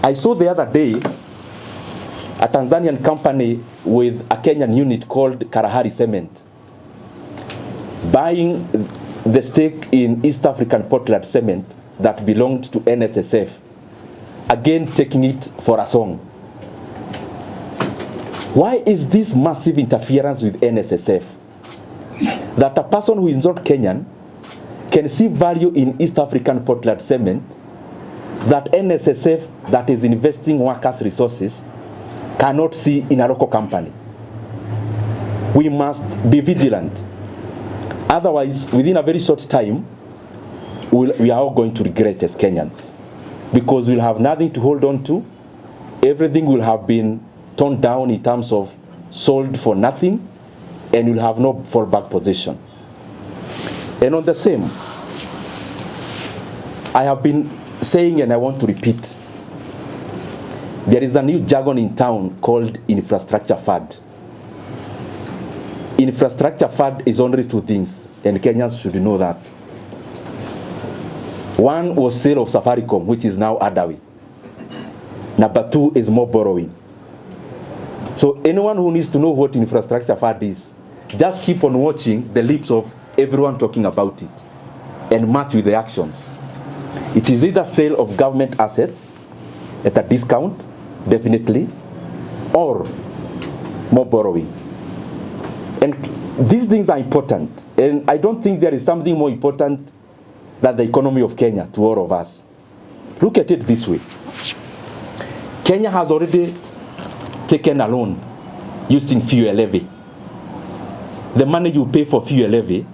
I saw the other day a Tanzanian company with a Kenyan unit called Karahari Cement buying the stake in East African Portland Cement that belonged to NSSF, again taking it for a song. Why is this massive interference with NSSF? That a person who is not Kenyan can see value in East African Portland Cement that NSSF, that is investing workers' resources, cannot see in a local company. We must be vigilant. Otherwise, within a very short time, we are all going to regret as Kenyans, because we'll have nothing to hold on to. Everything will have been torn down in terms of sold for nothing, and you'll have no fallback position. And on the same, I have been saying, and I want to repeat, there is a new jargon in town called infrastructure fund. Infrastructure fund is only two things, and Kenyans should know that. One was sale of Safaricom, which is now Adawi. Number two is more borrowing. So anyone who needs to know what infrastructure fund is, just keep on watching the lips of everyone talking about it and match with the actions. It is either sale of government assets at a discount, definitely, or more borrowing. And these things are important, and I don't think there is something more important than the economy of Kenya to all of us. Look at it this way. Kenya has already taken a loan using fuel levy. The money you pay for fuel levy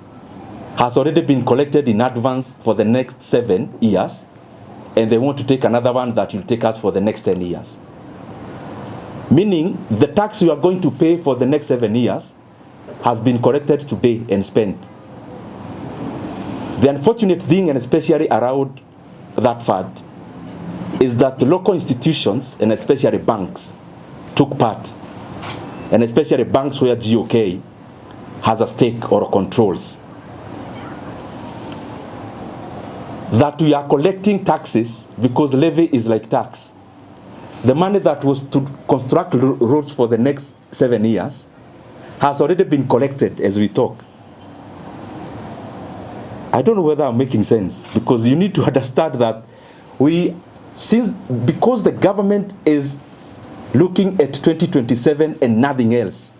has already been collected in advance for the next 7 years, and they want to take another one that will take us for the next 10 years. Meaning, the tax you are going to pay for the next 7 years has been collected today and spent. The unfortunate thing, and especially around that fund, is that local institutions, and especially banks, took part, and especially banks where GOK has a stake or controls. That we are collecting taxes because levy is like tax. The money that was to construct roads for the next 7 years has already been collected as we talk. I don't know whether I'm making sense, because you need to understand that because the government is looking at 2027 and nothing else,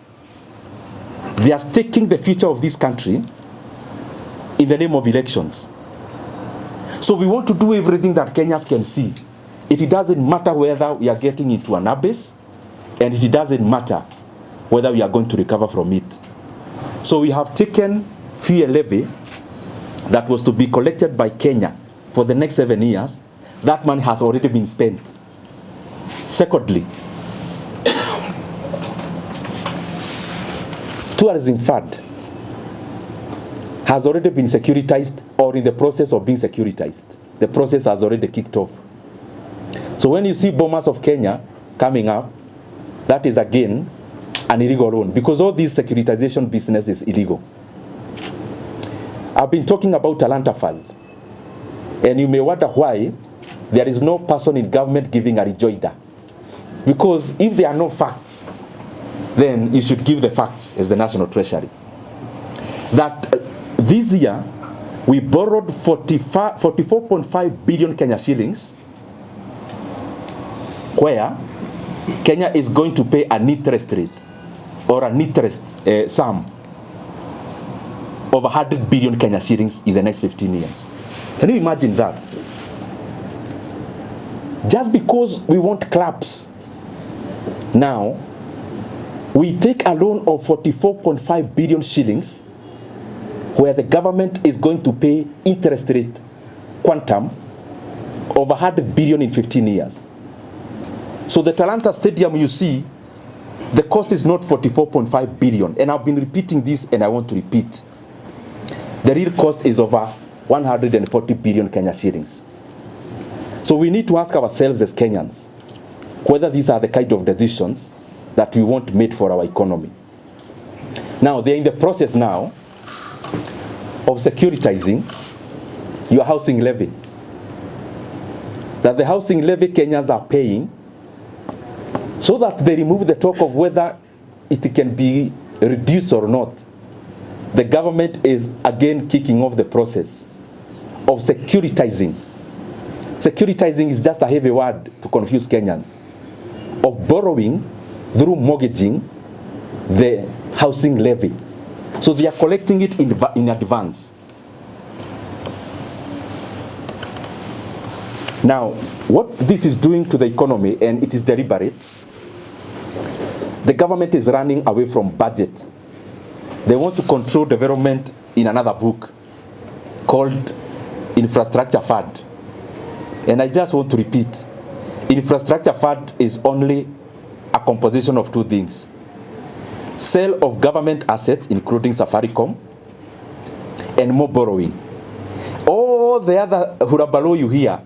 they are staking the future of this country in the name of elections. So we want to do everything that Kenyans can see. It doesn't matter whether we are getting into an abyss, and it doesn't matter whether we are going to recover from it. So we have taken fuel levy that was to be collected by Kenya for the next 7 years. That money has already been spent. Secondly, tourism fund has already been securitized or in the process of being securitized. The process has already kicked off. So when you see Bomas of Kenya coming up, that is again an illegal loan, because all this securitization business is illegal. I've been talking about Talanta Fund, and you may wonder why there is no person in government giving a rejoinder. Because if there are no facts, then you should give the facts as the National Treasury. That this year, we borrowed 44.5 billion Kenya shillings, where Kenya is going to pay an interest rate or an interest sum of 100 billion Kenya shillings in the next 15 years. Can you imagine that? Just because we want claps, now we take a loan of 44.5 billion shillings, where the government is going to pay interest rate quantum of 100 billion in 15 years. So the Talanta Stadium, you see, the cost is not 44.5 billion. And I've been repeating this, and I want to repeat. The real cost is over 140 billion Kenya shillings. So we need to ask ourselves as Kenyans whether these are the kind of decisions that we want made for our economy. Now, they're in the process now of securitizing your housing levy. that the housing levy Kenyans are paying, so that they remove the talk of whether it can be reduced or not. The government is again kicking off the process of securitizing. Securitizing is just a heavy word to confuse Kenyans. Of borrowing through mortgaging the housing levy. So they are collecting it in advance. Now, what this is doing to the economy, and it is deliberate, the government is running away from budget. They want to control development in another book called Infrastructure Fund. And I just want to repeat, Infrastructure Fund is only a composition of two things. Sale of government assets, including Safaricom, and more borrowing. All the other hurabalo you hear